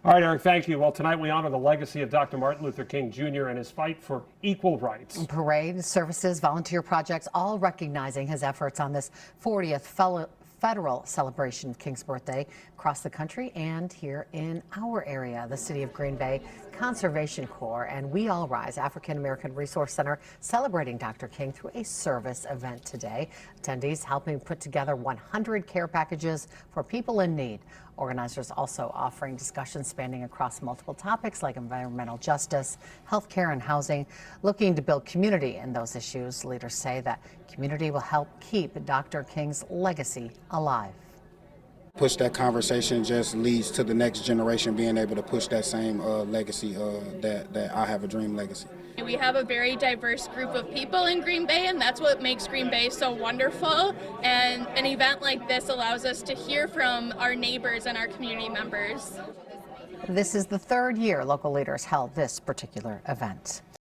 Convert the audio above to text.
All right, Eric, thank you. Well, tonight we honor the legacy of Dr. Martin Luther King Jr. and his fight for equal rights. Parades, services, volunteer projects, all recognizing his efforts on this 40th federal celebration of King's birthday across the country and here in our area. The City of Green Bay Conservation Corps and We All Rise African American Resource Center celebrating Dr. King through a service event today. Attendees helping put together 100 care packages for people in need. Organizers also offering discussions spanning across multiple topics like environmental justice, healthcare, and housing, looking to build community in those issues. Leaders say that community will help keep Dr. King's legacy alive. Push that conversation just leads to the next generation being able to push that same legacy, that I have a dream legacy. We have a very diverse group of people in Green Bay, and that's what makes Green Bay so wonderful. And an event like this allows us to hear from our neighbors and our community members. This is the third year local leaders held this particular event.